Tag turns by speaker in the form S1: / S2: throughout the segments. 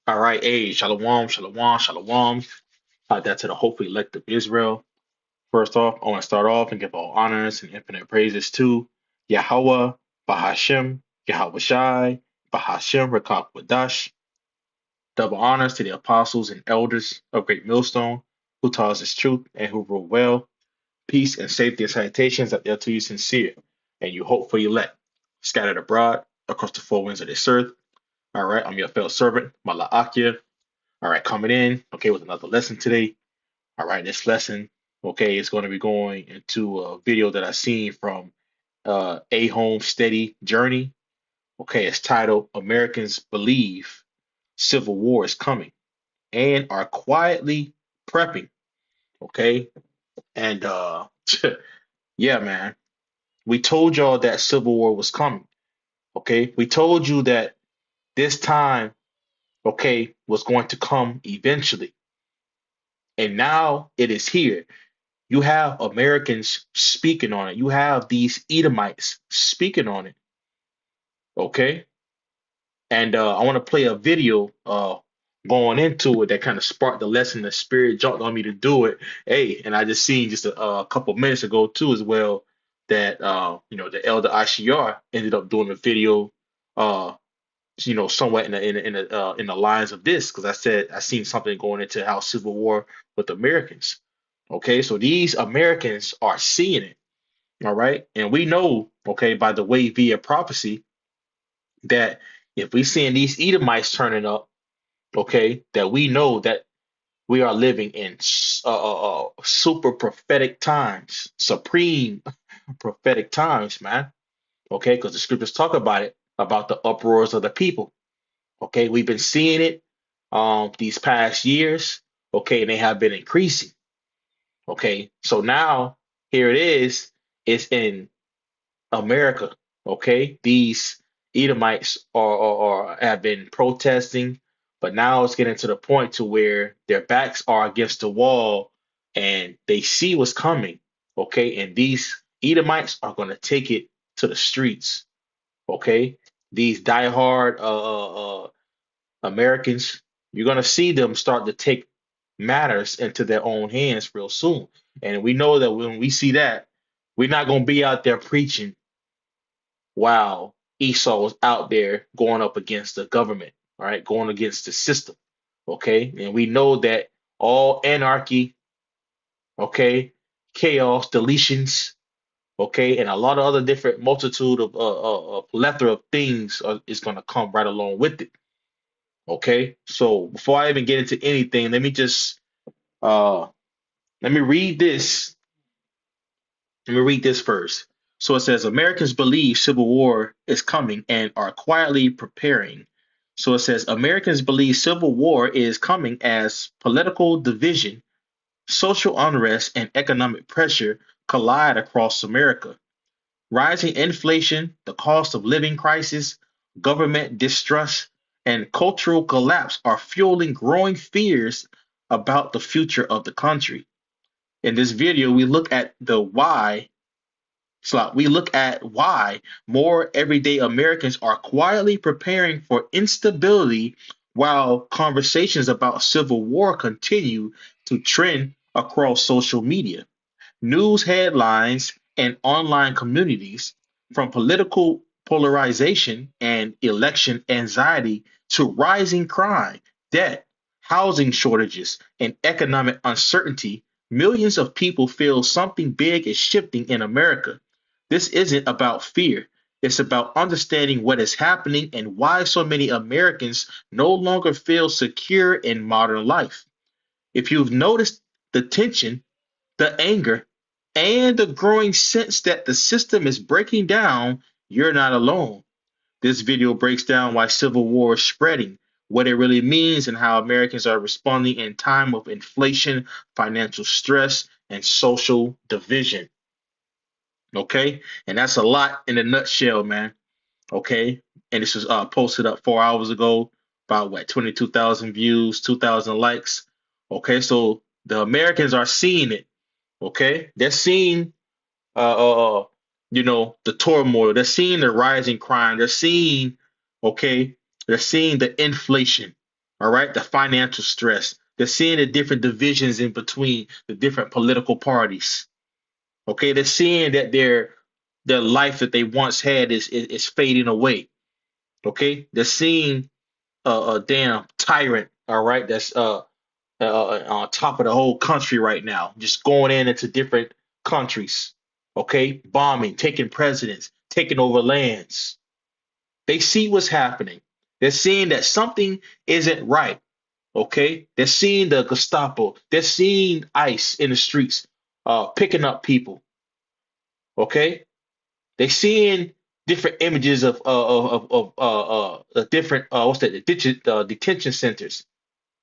S1: All right, hey, shalom, shalom, shalom. That to the hopefully elect of Israel. First off, I want to start off and give all honors and infinite praises to Yahweh, Bahashem, Yahweh Shai, Bahashem, Rakak Wadash. Double honors to the apostles and elders of Great Millstone who taught us this truth and who rule well. Peace and safety and salutations that they're to you sincere and you hopefully elect, scattered abroad across the four winds of this earth. All right, I'm your fellow servant, Malaakia. All right, coming in, okay, with another lesson today. All right, this lesson, okay, is going to be going into a video that I seen from A Home Steady Journey. Okay, it's titled Americans Believe Civil War is Coming and Are Quietly Prepping. Okay, and yeah, man, we told y'all that Civil War was coming. Okay, we told you that this time, okay, was going to come eventually. And now it is here. You have Americans speaking on it. You have these Edomites speaking on it. Okay. And I want to play a video going into it that kind of sparked the lesson. The spirit jumped on me to do it. Hey, and I just seen just a couple minutes ago too as well that the elder Ashiar ended up doing a video uh somewhat in the lines of this because I said I seen something going into how civil war with Americans. Okay, so these Americans are seeing it. All right. And we know, okay, by the way, via prophecy, that if we seeing these Edomites turning up, okay, that we know that we are living in super prophetic times, supreme prophetic times, man. Okay, because the scriptures talk about it, about the uproars of the people. Okay, we've been seeing it these past years, okay, and they have been increasing. Okay, so now here it is, it's in America. Okay, these Edomites have been protesting, but now it's getting to the point to where their backs are against the wall and they see what's coming. Okay, and these Edomites are going to take it to the streets. Okay, these diehard Americans, you're going to see them start to take matters into their own hands real soon. And we know that when we see that, we're not going to be out there preaching while Esau was out there going up against the government, all right, going against the system, okay? And we know that all anarchy, okay, chaos, deletions, okay, and a lot of other different multitude of a plethora of things is going to come right along with it, okay? So before I even get into anything, let me just uh let me read this. Let me read this first. So it says Americans believe civil war is coming and are quietly preparing. So it says Americans believe civil war is coming as political division, social unrest, and economic pressure collide across America. Rising inflation, the cost of living crisis, government distrust, and cultural collapse are fueling growing fears about the future of the country. In this video, we look at the why so we look at why more everyday Americans are quietly preparing for instability while conversations about civil war continue to trend across social media, news headlines, and online communities, from political polarization and election anxiety to rising crime, debt, housing shortages, and economic uncertainty. Millions of people feel something big is shifting in America. This isn't about fear. It's about understanding what is happening and why so many Americans no longer feel secure in modern life. If you've noticed the tension, the anger, and the growing sense that the system is breaking down, you're not alone. This video breaks down why civil war is spreading, what it really means, and how Americans are responding in time of inflation, financial stress, and social division. Okay, and that's a lot in a nutshell, man. Okay, and this was posted up 4 hours ago, about what 22,000 views, 2,000 likes. Okay, so the Americans are seeing it. Okay, they're seeing the turmoil. They're seeing the rising crime. They're seeing, okay, they're seeing the inflation. All right, the financial stress. They're seeing the different divisions in between the different political parties. Okay, they're seeing that their life that they once had is fading away. Okay, they're seeing a damn tyrant. All right, that's on top of the whole country right now, just going in into different countries. Okay, bombing, taking presidents, taking over lands. They see what's happening. They're seeing that something isn't right. Okay, they're seeing the Gestapo. They're seeing ICE in the streets, picking up people. Okay, they're seeing different images of different what's that detention centers.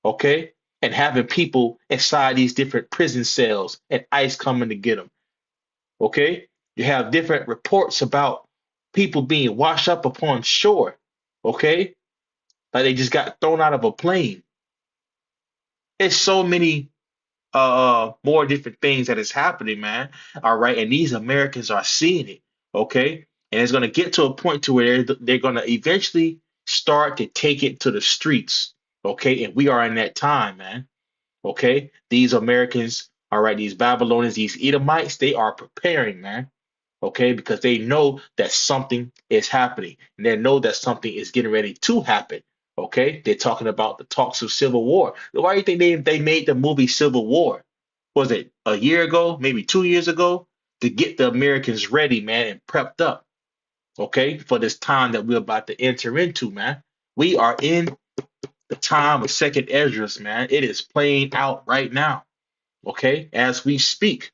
S1: Okay, and having people inside these different prison cells and ICE coming to get them. Okay, you have different reports about people being washed up upon shore. Okay, like they just got thrown out of a plane. It's so many more different things that is happening, man. All right, and these Americans are seeing it. Okay, and it's going to get to a point to where they're going to eventually start to take it to the streets. Okay, and we are in that time, man. Okay, these Americans, all right, these Babylonians, these Edomites, they are preparing, man. Okay, because they know that something is happening, and they know that something is getting ready to happen. Okay, they're talking about the talks of civil war. Why do you think they made the movie Civil War? Was it a year ago, maybe 2 years ago, to get the Americans ready, man, and prepped up? Okay, for this time that we're about to enter into, man. We are in the time of Second Esdras, man. It is playing out right now. Okay, as we speak.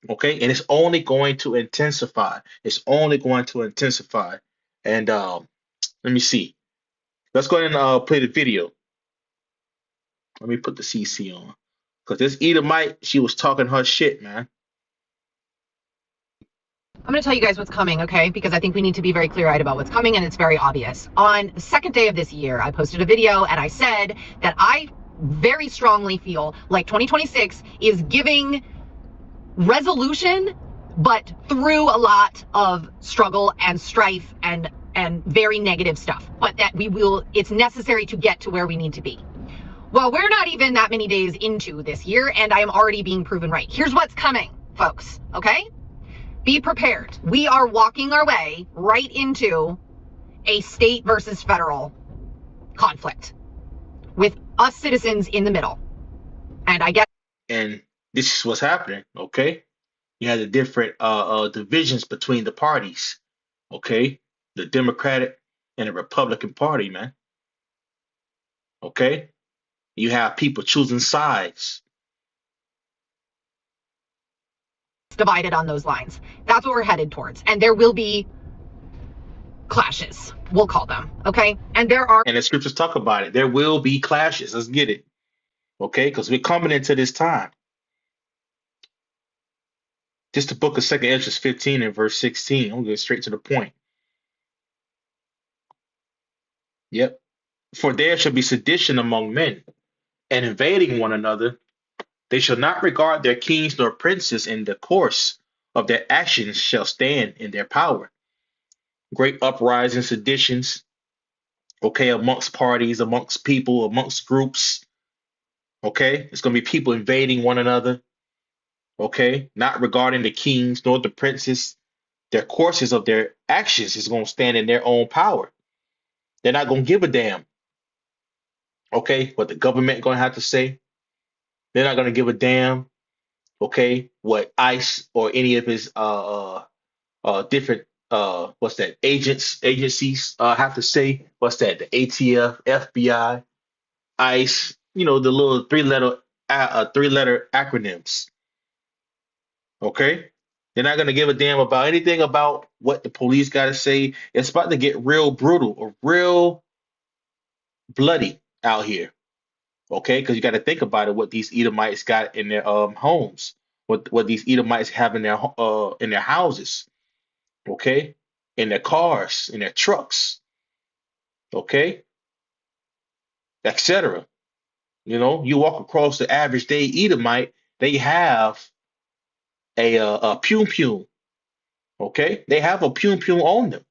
S1: Okay, and it's only going to intensify. It's only going to intensify. And let me see. Let's go ahead and play the video. Let me put the CC on. Because this Edomite, she was talking her shit, man.
S2: I'm going to tell you guys what's coming, okay? Because I think we need to be very clear-eyed about what's coming, and it's very obvious. On the second day of this year, I posted a video, and I said that I very strongly feel like 2026 is giving resolution, but through a lot of struggle and strife and very negative stuff. But that it's necessary to get to where we need to be. Well, we're not even that many days into this year, and I am already being proven right. Here's what's coming, folks, okay? Be prepared. We are walking our way right into a state versus federal conflict with us citizens in the middle. And I guess.
S1: And this is what's happening, okay? You have the different divisions between the parties, okay? The Democratic and the Republican Party, man. Okay? You have people choosing sides.
S2: Divided on those lines. That's what we're headed towards. And there will be clashes, we'll call them, okay? And there are.
S1: And the scriptures talk about it. There will be clashes. Let's get it. Okay? Because we're coming into this time. Just the book of Second Esdras 15 and verse 16. I'm going straight to the point. Yep. For there shall be sedition among men, and invading one another. They shall not regard their kings nor princes, in the course of their actions shall stand in their power. Great uprisings, seditions, okay, amongst parties, amongst people, amongst groups. Okay, it's going to be people invading one another. Okay, not regarding the kings nor the princes. Their courses of their actions is going to stand in their own power. They're not going to give a damn. Okay, what the government going to have to say. They're not going to give a damn. Okay, what ICE or any of his different what's that agencies have to say. What's that? The ATF, FBI, ICE. You know, the little three letter acronyms. Okay, they're not gonna give a damn about anything about what the police got to say. It's about to get real brutal or real bloody out here. Okay, because you got to think about it. What these Edomites got in their homes. What these Edomites have in their houses. Okay, in their cars, in their trucks. Okay, etc. You know, you walk across the average day Edomite, they have a pum pum. Okay, they have a pum pum on them.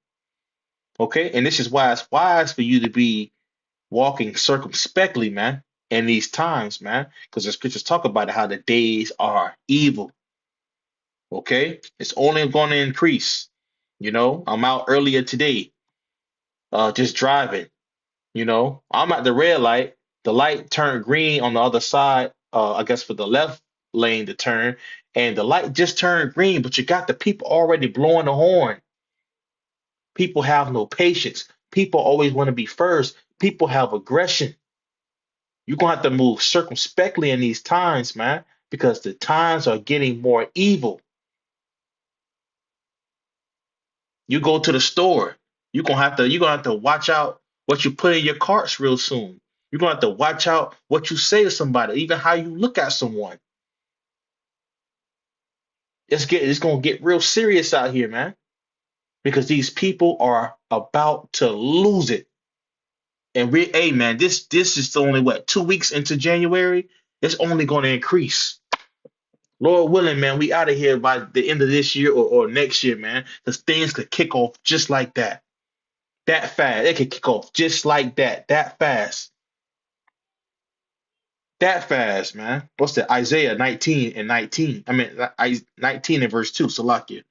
S1: Okay, and this is why it's wise for you to be walking circumspectly, man, in these times, man, because the scriptures talk about how the days are evil. Okay, it's only going to increase. I'm out earlier today, just driving. I'm at the red light. The light turned green on the other side, I guess for the left lane to turn, and the light just turned green, but you got the people already blowing the horn. People have no patience. People always want to be first. People have aggression. You're gonna have to move circumspectly in these times, man, because the times are getting more evil. You go to the store, you're gonna have to watch out what you put in your carts real soon. You're gonna have to watch out what you say to somebody, even how you look at someone. It's gonna get real serious out here, man, because these people are about to lose it. And hey, man, this is only what 2 weeks into January. It's only going to increase. Lord willing, man, we out of here by the end of this year or next year, man. Because things could kick off just like that. That fast. It could kick off just like that. That fast. That fast, man. What's that? Isaiah 19 and 19. I mean, 19 and verse 2, Salakia.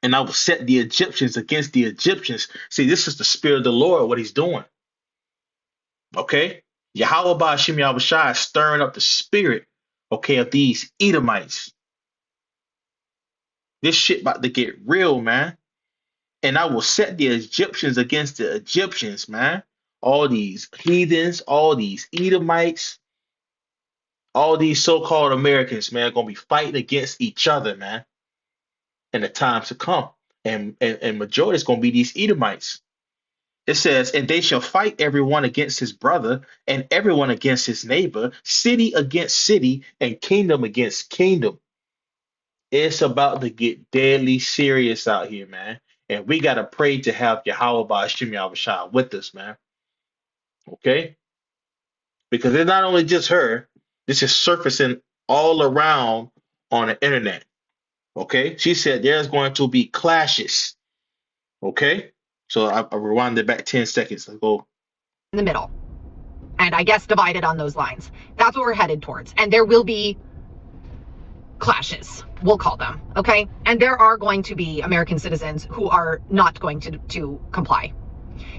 S1: And I will set the Egyptians against the Egyptians. See, this is the spirit of the Lord, what he's doing. Okay? Yahweh Ba'ashim Yahushua is stirring up the spirit, okay, of these Edomites. This shit about to get real, man. And I will set the Egyptians against the Egyptians, man. All these heathens, all these Edomites, all these so-called Americans, man, are gonna be fighting against each other, man, in the times to come. And majority is gonna be these Edomites. It says, and they shall fight everyone against his brother, and everyone against his neighbor, city against city, and kingdom against kingdom. It's about to get deadly serious out here, man. And we got to pray to have Yahweh Ba'ashim Yahushua with us, man. Okay? Because it's not only just her, this is surfacing all around on the internet. Okay? She said there's going to be clashes. Okay? So I rewind it back 10 seconds. I go
S2: in the middle. And I guess divided on those lines. That's what we're headed towards. And there will be clashes, we'll call them, okay? And there are going to be American citizens who are not going to comply.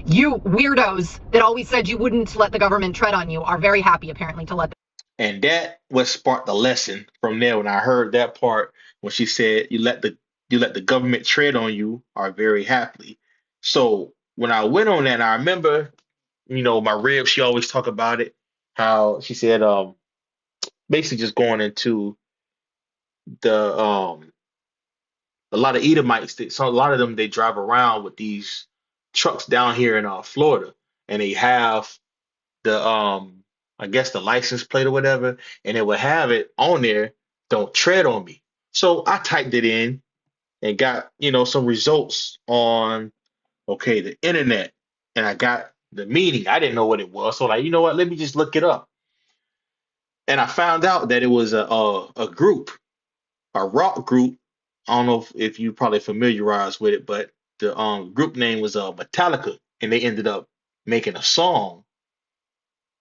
S2: You weirdos that always said you wouldn't let the government tread on you are very happy, apparently, to let them.
S1: And that what sparked the lesson from there when I heard that part when she said you let the government tread on you are very happily. So when I went on that, I remember, my rib, she always talk about it, how she said basically just going into the a lot of Edomites, a lot of them they drive around with these trucks down here in Florida, and they have the I guess the license plate or whatever, and it would have it on there, don't tread on me. So I typed it in and got, some results on okay, the internet, and I got the meaning. I didn't know what it was. So like, you know what, let me just look it up. And I found out that it was a group, a rock group. I don't know if you probably familiarized with it, but the group name was Metallica, and they ended up making a song,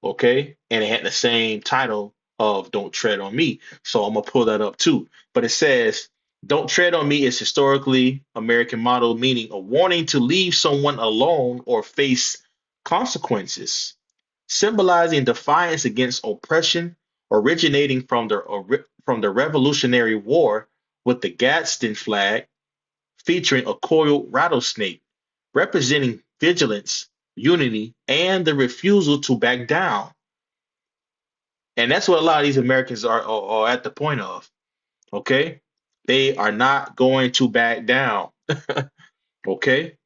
S1: okay? And it had the same title of Don't Tread on Me. So I'm gonna pull that up too. But it says, Don't Tread on Me is historically American motto meaning a warning to leave someone alone or face consequences, symbolizing defiance against oppression originating from the Revolutionary War with the Gadsden flag featuring a coiled rattlesnake, representing vigilance, unity, and the refusal to back down. And that's what a lot of these Americans are at the point of. Okay? They are not going to back down. Okay?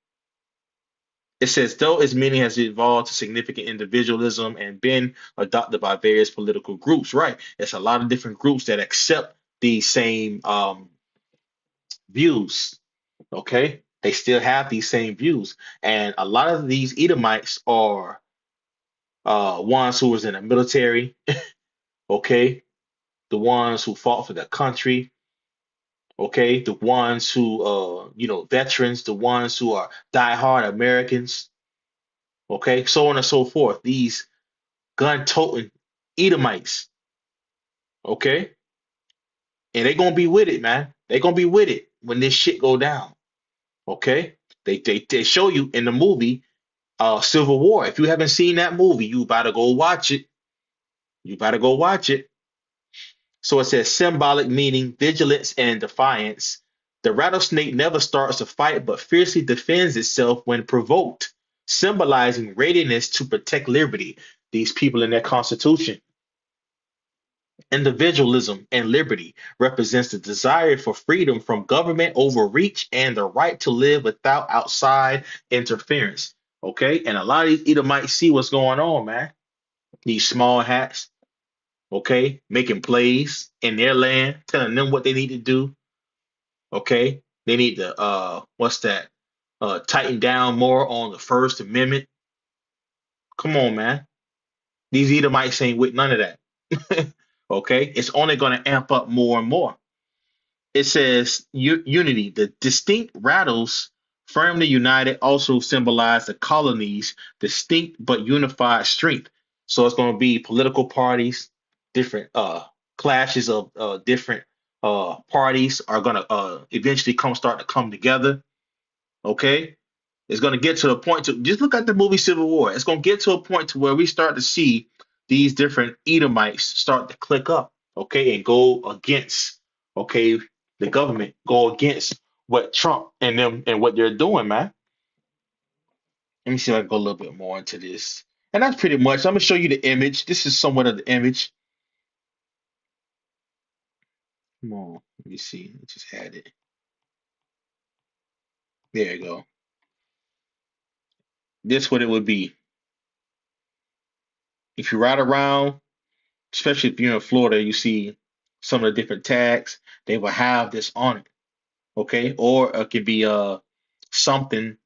S1: It says, though its meaning has evolved to significant individualism and been adopted by various political groups. Right. It's a lot of different groups that accept these same views. Okay. They still have these same views. And a lot of these Edomites are ones who was in the military. Okay. The ones who fought for their country. Okay. The ones who, veterans, the ones who are diehard Americans. Okay, so on and so forth. These gun-toting Edomites, okay, and they're gonna be with it, man. They're gonna be with it when this shit go down. Okay, they show you in the movie, Civil War. If you haven't seen that movie, you better go watch it. You better go watch it. So it says symbolic meaning, vigilance, and defiance. The rattlesnake never starts a fight but fiercely defends itself when provoked, symbolizing readiness to protect liberty. These people in their constitution. Individualism and liberty represents the desire for freedom from government overreach and the right to live without outside interference. Okay, and a lot of these Edomites see what's going on, man. These small hats, okay, making plays in their land, telling them what they need to do. Okay, they need to what's that? Tighten down more on the First Amendment. Come on, man. These Edomites ain't with none of that. Okay, it's only going to amp up more and more. It says unity. The distinct rattles firmly united also symbolize the colony's distinct but unified strength. So it's going to be political parties, different clashes of different parties are going to eventually start to come together. Okay, it's going to get to a point to just look at the movie Civil War. It's going to get to a point to where we start to see these different Edomites start to click up, okay, and go against, okay, the government, go against what Trump and them and what they're doing, man. Let me see if I can go a little bit more into this. And that's pretty much, I'm gonna show you the image. This is somewhat of the image. Come on, let me see. I just had it. There you go. This what it would be. If you ride around, especially if you're in Florida, you see some of the different tags, they will have this on it, okay? Or it could be something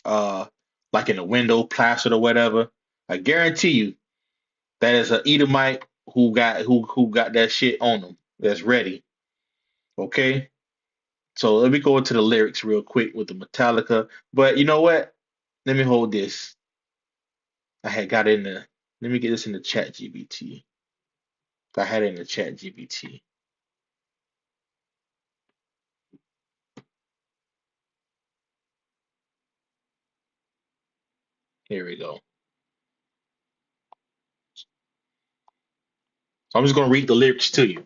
S1: uh like in a window, plastered or whatever. I guarantee you that is an Edomite who got that shit on them that's ready, okay? So let me go into the lyrics real quick with the Metallica. But you know what? Let me hold this. I had got in the let me get this in the chat GBT. I had it in the chat GBT. Here we go. So I'm just gonna read the lyrics to you.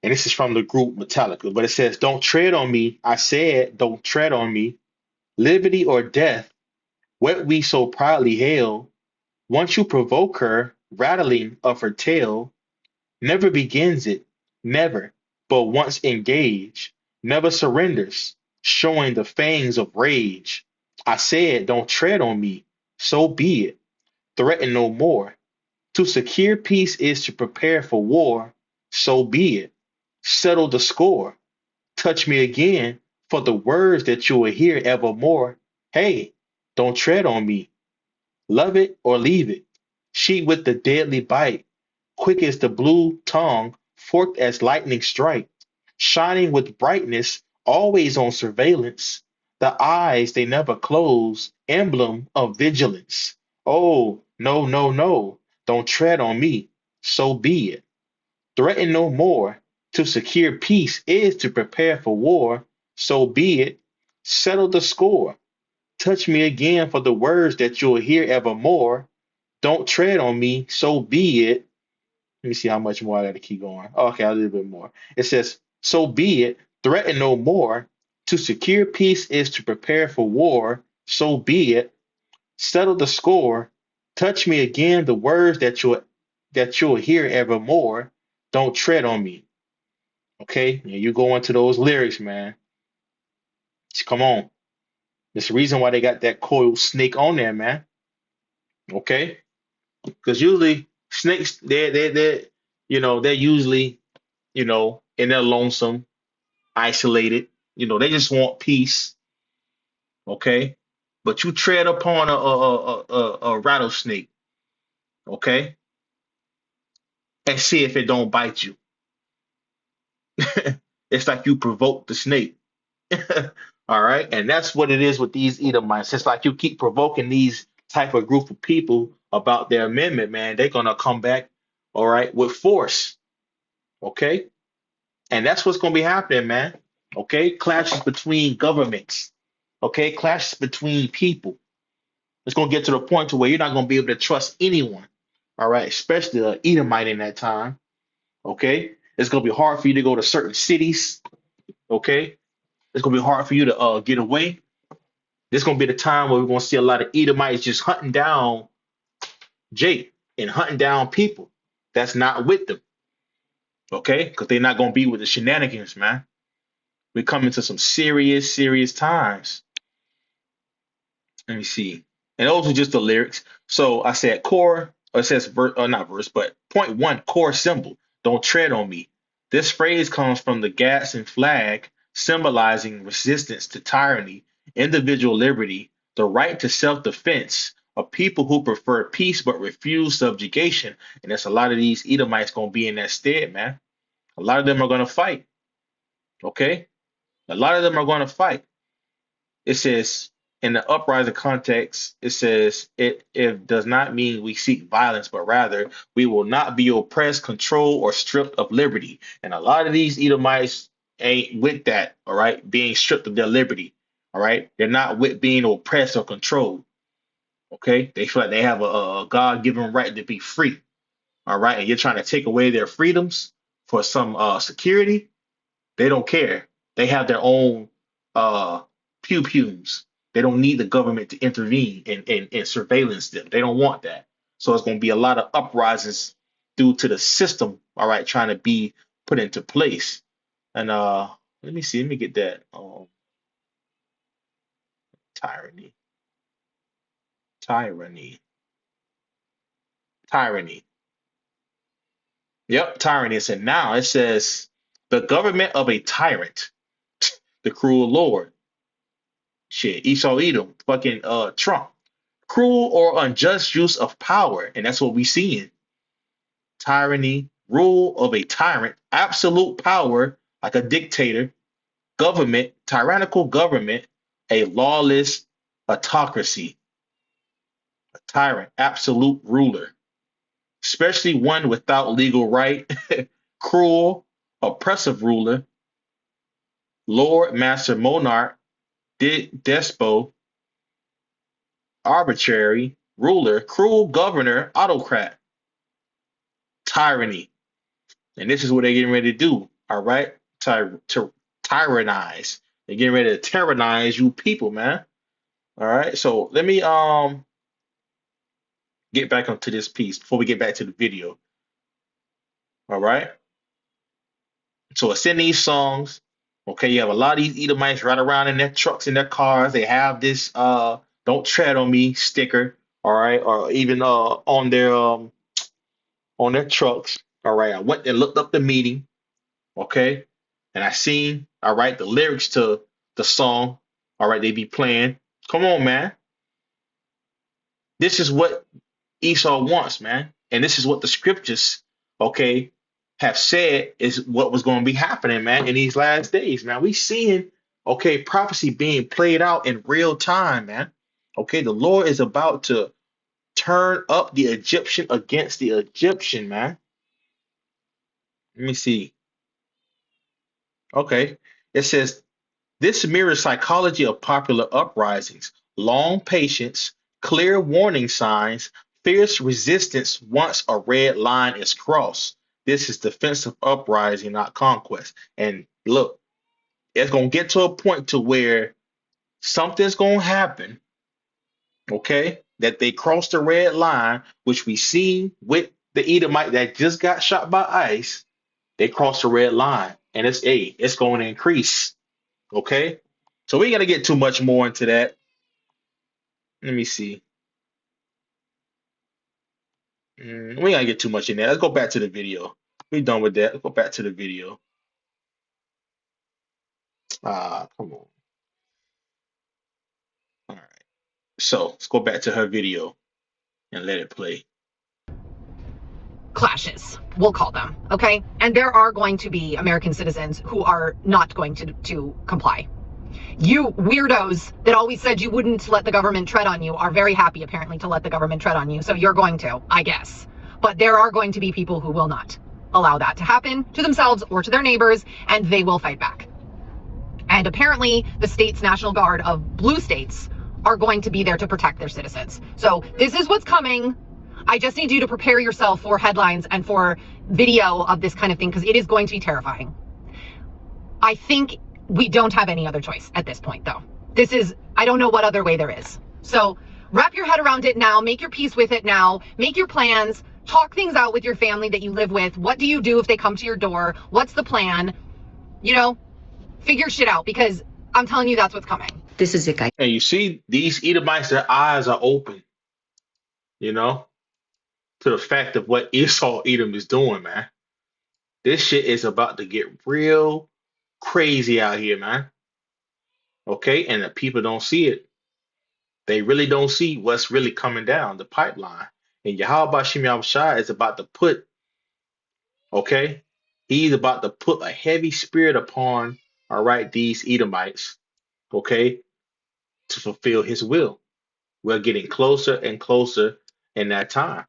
S1: And this is from the group Metallica, but it says, "Don't tread on me. I said, don't tread on me. Liberty or death, what we so proudly hail. Once you provoke her, rattling of her tail, never begins it, never, but once engaged, never surrenders, showing the fangs of rage. I said, don't tread on me. So be it. Threaten no more. To secure peace is to prepare for war. So be it. Settle the score. Touch me again for the words that you will hear evermore. Hey, don't tread on me. Love it or leave it. She with the deadly bite, quick as the blue tongue, forked as lightning strike, shining with brightness, always on surveillance. The eyes they never close, emblem of vigilance. Oh, no, no, no, don't tread on me. So be it. Threaten no more. To secure peace is to prepare for war. So be it. Settle the score. Touch me again for the words that you'll hear evermore. Don't tread on me. So be it. Let me see how much more I got to keep going. Okay, a little bit more. It says, so be it. Threaten no more. To secure peace is to prepare for war. So be it. Settle the score. Touch me again the words that you'll hear evermore. Don't tread on me. Okay, yeah, you go into those lyrics, man. Come on. There's a reason why they got that coiled snake on there, man. Okay, because usually snakes, they're usually, in their lonesome, isolated. They just want peace. Okay, but you tread upon a rattlesnake, okay, and see if it don't bite you. It's like you provoke the snake. All right. And that's what it is with these Edomites. It's like you keep provoking these type of group of people about their amendment, man, they're gonna come back, all right, with force. Okay? And that's what's gonna be happening, man. Okay? Clashes between governments. Okay, clashes between people. It's gonna get to the point to where you're not gonna be able to trust anyone. All right, especially the Edomite in that time. Okay, it's gonna be hard for you to go to certain cities. Okay, it's gonna be hard for you to get away. This is gonna be the time where we're gonna see a lot of Edomites just hunting down Jake and hunting down people that's not with them. Okay, because they're not gonna be with the shenanigans, man. We're coming to some serious, serious times. Let me see. And those are just the lyrics. So I said core, or it says not verse, but point one, core symbol. Don't tread on me. This phrase comes from the Gadsden flag, symbolizing resistance to tyranny, individual liberty, the right to self-defense, a people who prefer peace but refuse subjugation. And that's a lot of these Edomites gonna be in that stead, man. A lot of them are gonna fight. Okay? A lot of them are gonna fight. It says in the uprising context, it says it does not mean we seek violence, but rather we will not be oppressed, controlled, or stripped of liberty. And a lot of these Edomites ain't with that, all right, being stripped of their liberty. All right. They're not with being oppressed or controlled. Okay. They feel like they have a God-given right to be free. All right. And you're trying to take away their freedoms for some security. They don't care. They have their own uh, pew pews. They don't need the government to intervene and surveillance them. They don't want that. So it's going to be a lot of uprisings due to the system, all right, trying to be put into place. And let me see. Let me get that. Tyranny, tyranny, tyranny. Yep, tyranny. It said now it says the government of a tyrant, the cruel lord. Shit, Esau Edom, fucking Trump. Cruel or unjust use of power, and that's what we see in tyranny, rule of a tyrant, absolute power, like a dictator, government, tyrannical government, a lawless autocracy, a tyrant, absolute ruler, especially one without legal right, cruel, oppressive ruler, lord, master, monarch, despot, arbitrary, ruler, cruel governor, autocrat, tyranny. And this is what they're getting ready to do. All right. To tyrannize. They're getting ready to tyrannize you people, man. All right. So let me get back onto this piece before we get back to the video. All right. So it's in these songs. Okay, you have a lot of these Edomites right around in their trucks and their cars. They have this don't tread on me sticker, all right, or even on their trucks. All right. I went and looked up the meaning. Okay. And I seen, all right, the lyrics to the song, all right, they be playing. Come on, man. This is what Esau wants, man. And this is what the scriptures, okay, have said is what was going to be happening, man, in these last days, man. We seeing, okay, prophecy being played out in real time, man. Okay, the Lord is about to turn up the Egyptian against the Egyptian, man. Let me see. Okay. It says this mirrors psychology of popular uprisings, long patience, clear warning signs, fierce resistance once a red line is crossed. This is defensive uprising, not conquest. And look, it's gonna get to a point to where something's gonna happen, okay? That they cross the red line, which we see with the Edomite that just got shot by ICE. They crossed the red line, and it's going to increase. Okay, so we ain't gonna get too much more into that. Let me see. We ain't gonna get too much in there. Let's go back to the video. We done with that. Let's go back to the video. Come on. All right. So let's go back to her video and let it play.
S2: Clashes, we'll call them, okay? And there are going to be American citizens who are not going to comply. You weirdos that always said you wouldn't let the government tread on you are very happy, apparently, to let the government tread on you. So you're going to, I guess. But there are going to be people who will not allow that to happen to themselves or to their neighbors, and they will fight back. And apparently the state's National Guard of blue states are going to be there to protect their citizens. So this is what's coming. I just need you to prepare yourself for headlines and for video of this kind of thing, because it is going to be terrifying. I think we don't have any other choice at this point, though. This is, I don't know what other way there is. So wrap your head around it now, make your peace with it now, make your plans, talk things out with your family that you live with. What do you do if they come to your door? What's the plan? You know, figure shit out, because I'm telling you, that's what's coming.
S3: This is it, guys.
S1: And you see, these Edomites, their eyes are open, you know, to the fact of what Esau Edom is doing, man. This shit is about to get real crazy out here, man. Okay? And the people don't see it. They really don't see what's really coming down the pipeline. And Yahweh Bashim Yahushua is about to put, okay? He's about to put a heavy spirit upon, all right, these Edomites, okay, to fulfill his will. We're getting closer and closer in that time.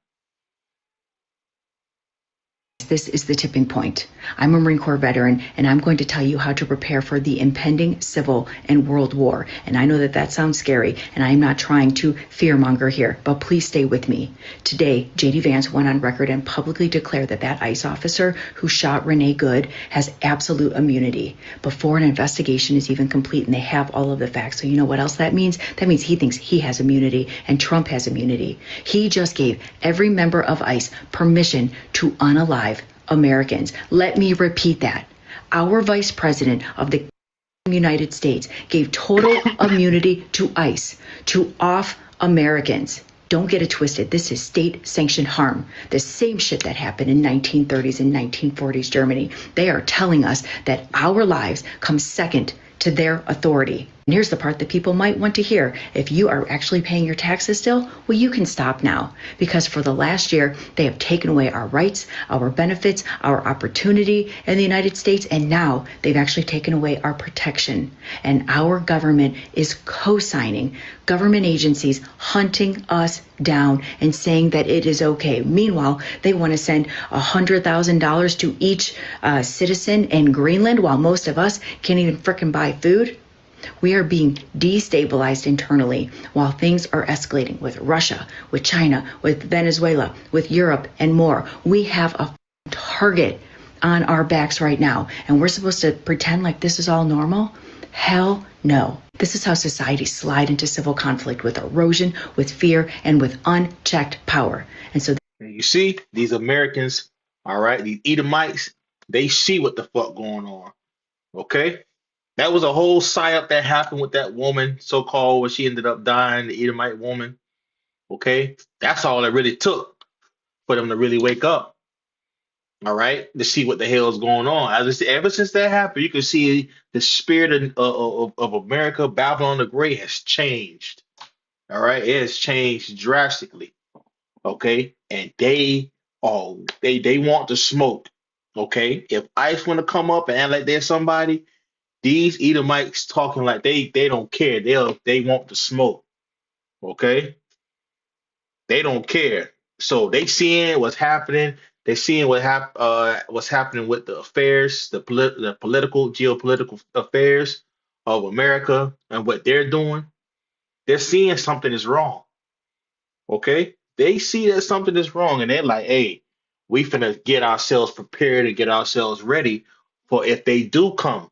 S3: This is the tipping point. I'm a Marine Corps veteran, and I'm going to tell you how to prepare for the impending civil and world war. And I know that that sounds scary, and I'm not trying to fearmonger here, but please stay with me. Today, J.D. Vance went on record and publicly declared that that ICE officer who shot Renee Good has absolute immunity before an investigation is even complete, and they have all of the facts. So you know what else that means? That means he thinks he has immunity, and Trump has immunity. He just gave every member of ICE permission to unalive Americans. Let me repeat that. Our Vice President of the United States gave total immunity to ICE to off Americans. Don't get it twisted. This is state-sanctioned harm. The same shit that happened in 1930s and 1940s Germany. They are telling us that our lives come second to their authority. And here's the part that people might want to hear. If you are actually paying your taxes still, well, you can stop now, because for the last year, they have taken away our rights, our benefits, our opportunity in the United States, and now they've actually taken away our protection. And our government is co-signing government agencies hunting us down and saying that it is okay. Meanwhile, they want to send $100,000 to each citizen in Greenland, while most of us can't even frickin' buy food. We are being destabilized internally while things are escalating with Russia, with China, with Venezuela, with Europe, and more. We have a target on our backs right now, and we're supposed to pretend like this is all normal? Hell no. This is how societies slide into civil conflict, with erosion, with fear, and with unchecked power. And so
S1: You see, these Americans, all right, these Edomites, they see what the fuck going on. Okay? That was a whole psyop that happened with that woman, so-called, where she ended up dying, the Edomite woman. Okay? That's all it really took for them to really wake up. All right? To see what the hell is going on. As I said, ever since that happened, you can see the spirit of America, Babylon the Great, has changed. All right? It has changed drastically. Okay? And they want to smoke. Okay? If ICE want to come up and act like they're somebody, these Edomites talking like they don't care. They want to smoke. Okay? They don't care. So they seeing what's happening. They seeing what's happening with the affairs, the political, geopolitical affairs of America and what they're doing. They're seeing something is wrong. Okay? They see that something is wrong, and they're like, hey, we finna get ourselves prepared and get ourselves ready for if they do come.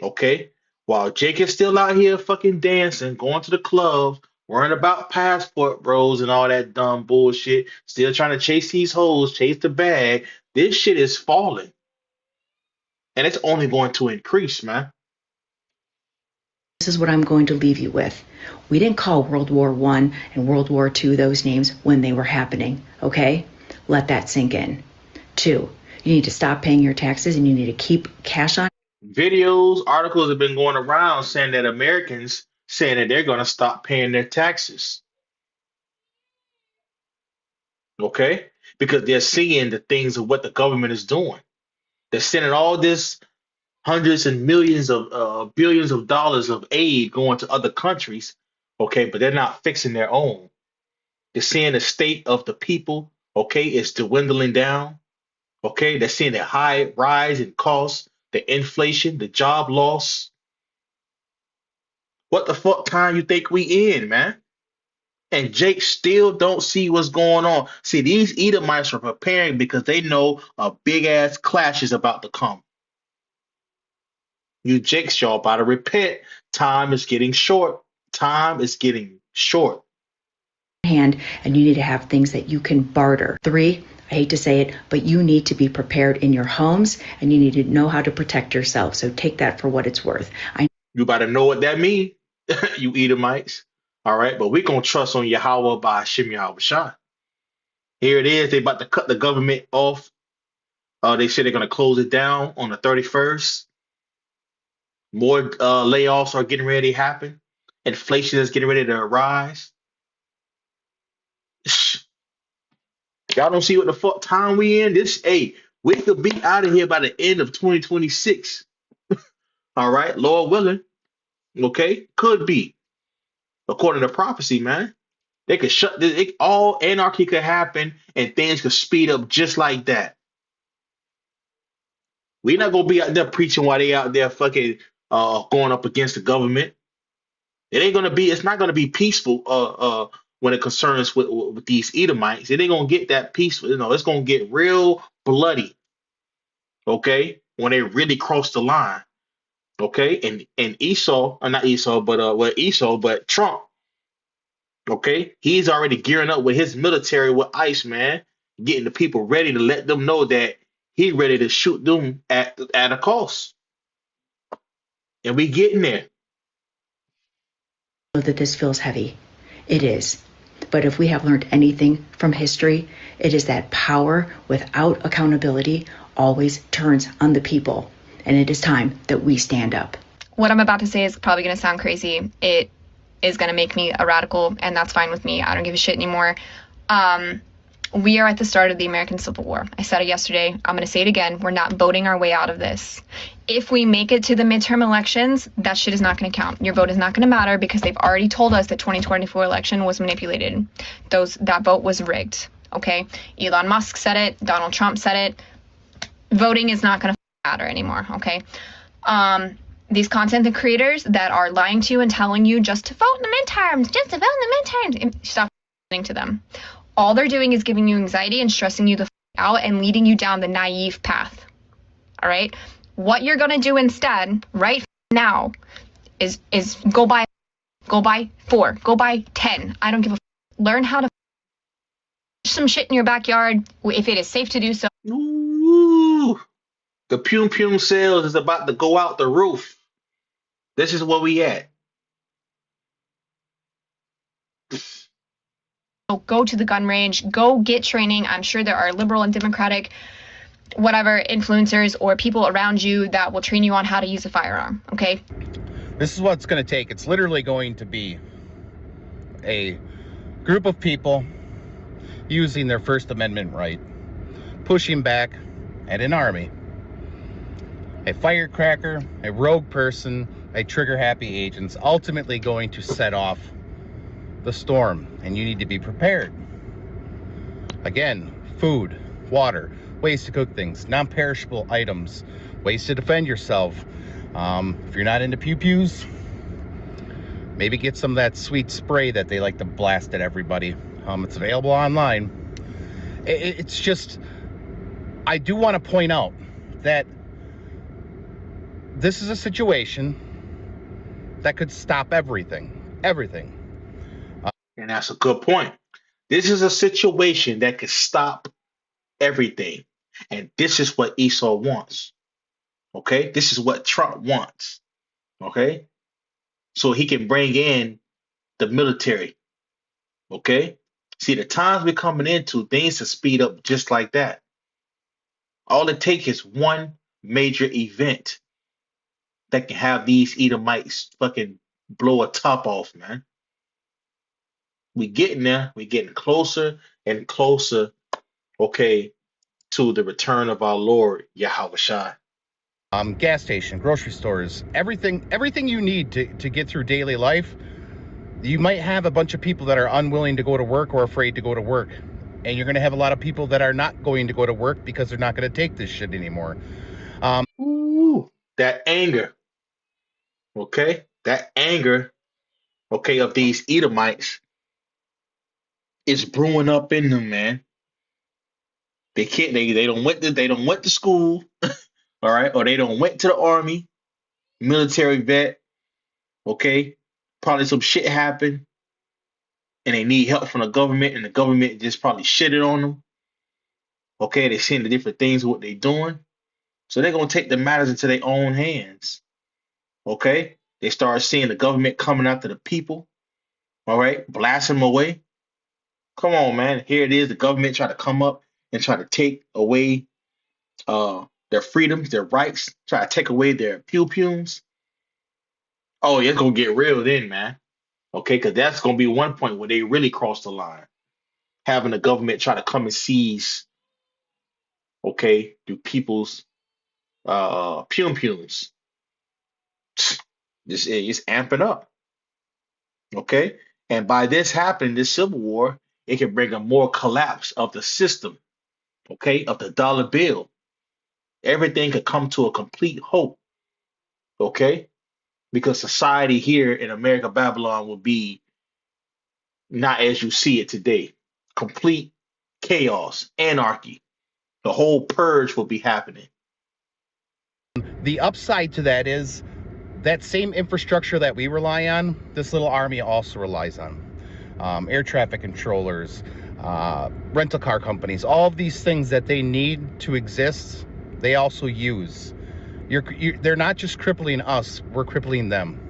S1: Okay? While Jake is still out here fucking dancing, going to the clubs, worrying about passport bros and all that dumb bullshit, still trying to chase these hoes, chase the bag, this shit is falling. And it's only going to increase, man.
S3: this is what I'm going to leave you with. We didn't call World War I and World War II those names when they were happening, okay? Let that sink in. 2, you need to stop paying your taxes, and you need to keep cash on.
S1: Videos, articles have been going around saying that Americans saying that they're going to stop paying their taxes. Okay? Because they're seeing the things of what the government is doing. They're sending all this hundreds and millions of billions of dollars of aid going to other countries, okay, but they're not fixing their own. They're seeing the state of the people, okay, is dwindling down, okay. They're seeing the high rise in costs, the inflation, the job loss. What the fuck time you think we in, man? And Jake still don't see what's going on. See, these Edomites are preparing because they know a big ass clash is about to come. You Jakes, y'all about to repent. Time is getting short. Time is getting short.
S3: Hand, and you need to have things that you can barter. 3, I hate to say it, but you need to be prepared in your homes, and you need to know how to protect yourself. So take that for what it's worth.
S1: You about to know what that means, you Edomites. All right, but we're gonna trust on Yahweh by Hashem Yahweh Shai. Here it is. They about to cut the government off. They said they're gonna close it down on the 31st. More layoffs are getting ready to happen. Inflation is getting ready to rise. Y'all don't see what the fuck time we in? We could be out of here by the end of 2026. All right, Lord willing. Okay, could be according to prophecy, man. They could shut this. All anarchy could happen, and things could speed up just like that. We're not gonna be out there preaching while they out there fucking going up against the government. It ain't gonna be. It's not gonna be peaceful. When it concerns with these Edomites, it ain't gonna get that peaceful. You know, it's gonna get real bloody. Okay, when they really cross the line. Okay, and Esau, or not Esau, but Esau, but Trump. Okay, he's already gearing up with his military with ICE, man, getting the people ready to let them know that he ready to shoot them at a cost, and we getting there.
S3: Know that this feels heavy. It is. But if we have learned anything from history, it is that power without accountability always turns on the people. And it is time that we stand up.
S4: What I'm about to say is probably going to sound crazy. It is going to make me a radical, and that's fine with me. I don't give a shit anymore. We are at the start of the American Civil War. I said it yesterday. I'm going to say it again. We're not voting our way out of this. If we make it to the midterm elections, that shit is not going to count. Your vote is not going to matter because they've already told us the 2024 election was manipulated. That vote was rigged. Okay? Elon Musk said it. Donald Trump said it. Voting is not going to matter anymore. Okay? These content creators that are lying to you and telling you just to vote in the midterms, stop listening to them. All they're doing is giving you anxiety and stressing you the out and leading you down the naive path. All right? What you're going to do instead, right now, is go buy 4, go buy 10. I don't give a learn how to some shit in your backyard if it is safe to do so.
S1: Ooh, the Pum Pum sales is about to go out the roof. This is where we at.
S4: So go to the gun range, go get training. I'm sure there are liberal and democratic whatever influencers or people around you that will train you on how to use a firearm. Okay?
S5: This is what it's going to take. It's literally going to be a group of people using their First Amendment right, pushing back at an army, a firecracker, a rogue person, a trigger-happy agent's ultimately going to set off the storm, and you need to be prepared. Again, food, water, ways to cook things, non-perishable items, ways to defend yourself. If you're not into pew-pews, maybe get some of that sweet spray that they like to blast at everybody. It's available online. It's just, I do want to point out that this is a situation that could stop everything.
S1: And that's a good point. This is a situation that could stop everything. And this is what Esau wants. Okay? This is what Trump wants. Okay? So he can bring in the military. Okay? See, the times we're coming into, things to speed up just like that. All it takes is one major event that can have these Edomites fucking blow a top off, man. We getting there. We getting closer and closer, okay, to the return of our Lord Yahweh Shai.
S5: gas station, grocery stores, everything you need to get through daily life. You might have a bunch of people that are unwilling to go to work or afraid to go to work. And you're going to have a lot of people that are not going to go to work because they're not going to take this shit anymore.
S1: Ooh, that anger, okay? That anger, okay, of these Edomites is brewing up in them, man. They can't they don't went to school, all right, or they don't went to the army, military vet, okay? Probably some shit happened and they need help from the government and the government just probably shitted on them. Okay, they seeing the different things what they doing. So they're gonna take the matters into their own hands. Okay? They start seeing the government coming after the people, all right, blast them away. Come on, man. Here it is. The government try to come up and try to take away their freedoms, their rights, try to take away their pew-pews. Oh, yeah, it's gonna get real then, man. Okay, because that's gonna be one point where they really cross the line. Having the government try to come and seize, okay, the people's pew-pews. This is amping up. Okay, and by this happening, this civil war, it can bring a more collapse of the system, okay, of the dollar bill. Everything could come to a complete halt, okay, because society here in America, Babylon will be not as you see it today. Complete chaos, anarchy. The whole purge will be happening.
S5: The upside to that is that same infrastructure that we rely on, this little army also relies on. Air traffic controllers, rental car companies, all of these things that they need to exist, they also use. They're not just crippling us, we're crippling them.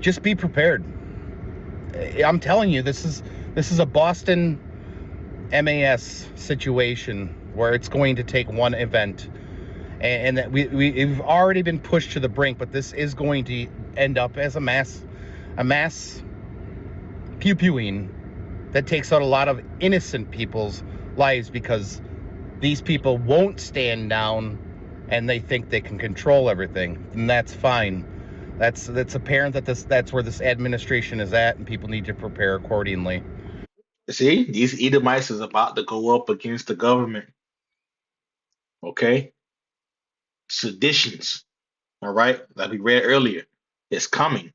S5: Just be prepared. I'm telling you, this is a Boston MAS situation where it's going to take one event, and that we've already been pushed to the brink, but this is going to end up as a mass pew-pewing that takes out a lot of innocent people's lives because these people won't stand down and they think they can control everything, and that's fine. That's apparent that that's where this administration is at, and people need to prepare accordingly.
S1: See, these Edomites is about to go up against the government, okay? Seditions, all right, like we read earlier, it's coming.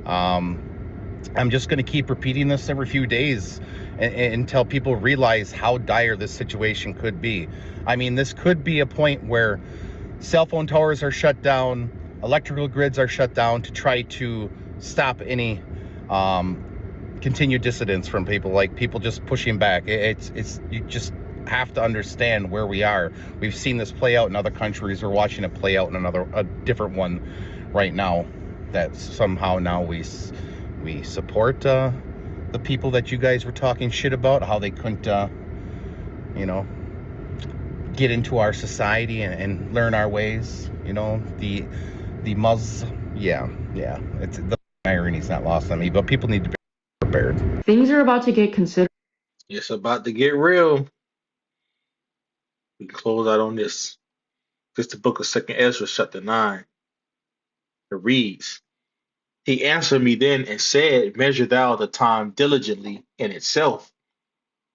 S5: I'm just going to keep repeating this every few days until people realize how dire this situation could be. I mean, this could be a point where cell phone towers are shut down, electrical grids are shut down to try to stop any continued dissidence from people, like people just pushing back. It's you just have to understand where we are. We've seen this play out in other countries. We're watching it play out in a different one right now. That somehow now we support the people that you guys were talking shit about, how they couldn't get into our society and learn our ways. The it's the irony's not lost on me, but people need to be prepared.
S3: Things are about to get considered.
S1: It's about to get real. We can close out on this. This is the book of Second Ezra, chapter 9. It reads, He answered me then and said, Measure thou the time diligently in itself,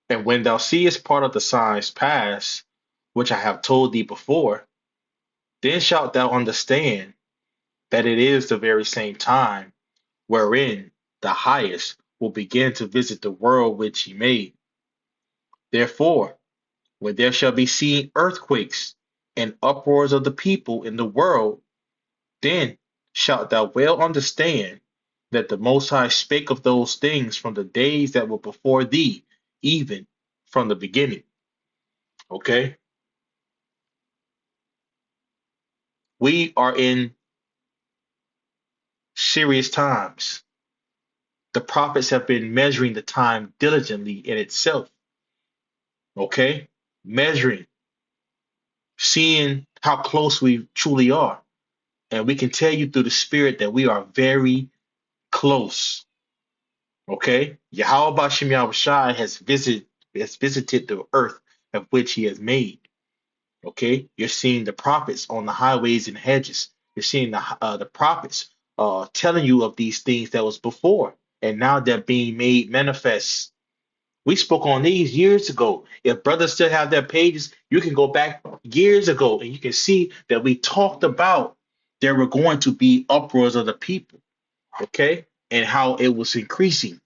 S1: and when thou seest part of the signs pass, which I have told thee before, then shalt thou understand that it is the very same time wherein the highest will begin to visit the world which he made. Therefore, when there shall be seen earthquakes and uproars of the people in the world, then shalt thou well understand that the Most High spake of those things from the days that were before thee, even from the beginning. Okay? We are in serious times. The prophets have been measuring the time diligently in itself. Okay? Measuring, seeing how close we truly are. And we can tell you through the Spirit that we are very close. Okay? Yahweh Bashem Yahushai has visited the earth of which he has made. Okay, you're seeing the prophets on the highways and hedges. You're seeing the prophets telling you of these things that was before, and now they're being made manifest. We spoke on these years ago. If brothers still have their pages, you can go back years ago and you can see that we talked about there were going to be uproars of the people, okay, and how it was increasing.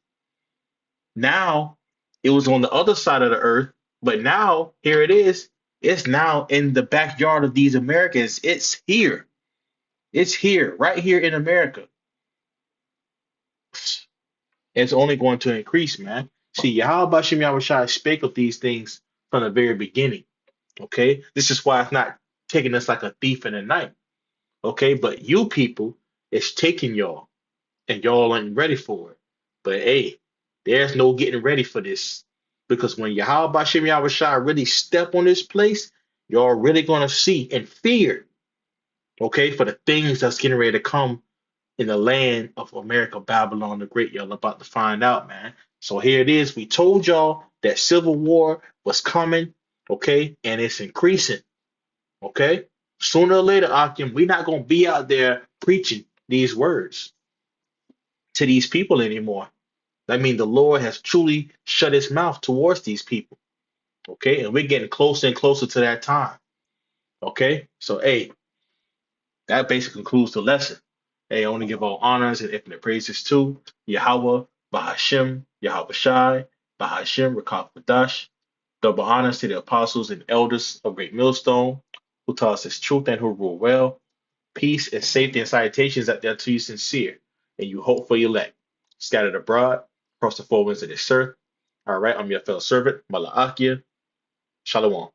S1: Now it was on the other side of the earth, but now here it is. It's now in the backyard of these Americans. It's here. It's here, right here in America. It's only going to increase, man. See, Yahweh Shem Yahushua spake of these things from the very beginning. Okay, this is why it's not taking us like a thief in the night. Okay, but you people, it's taking y'all, and y'all ain't ready for it. But hey, there's no getting ready for this because when Yahweh Bashem Yahushua really step on this place, y'all really gonna see and fear. Okay, for the things that's getting ready to come in the land of America, Babylon the Great. Y'all about to find out, man. So here it is. We told y'all that civil war was coming. Okay, and it's increasing. Okay? Sooner or later, Akim, we're not going to be out there preaching these words to these people anymore. I mean, the Lord has truly shut his mouth towards these people. Okay? And we're getting closer and closer to that time. Okay? So, hey, that basically concludes the lesson. Hey, I want to give all honors and infinite praises to Yahweh, Bahashem, Yahweh Shai, Bahashem, Rakaf Badash. Double honors to the apostles and elders of Great Millstone, who taught us his truth and who rule well. Peace and safety and salutations out there to you sincere, and you hope for your elect. Scattered abroad, across the four winds of this earth. All right, I'm your fellow servant, Malaakia. Shalom.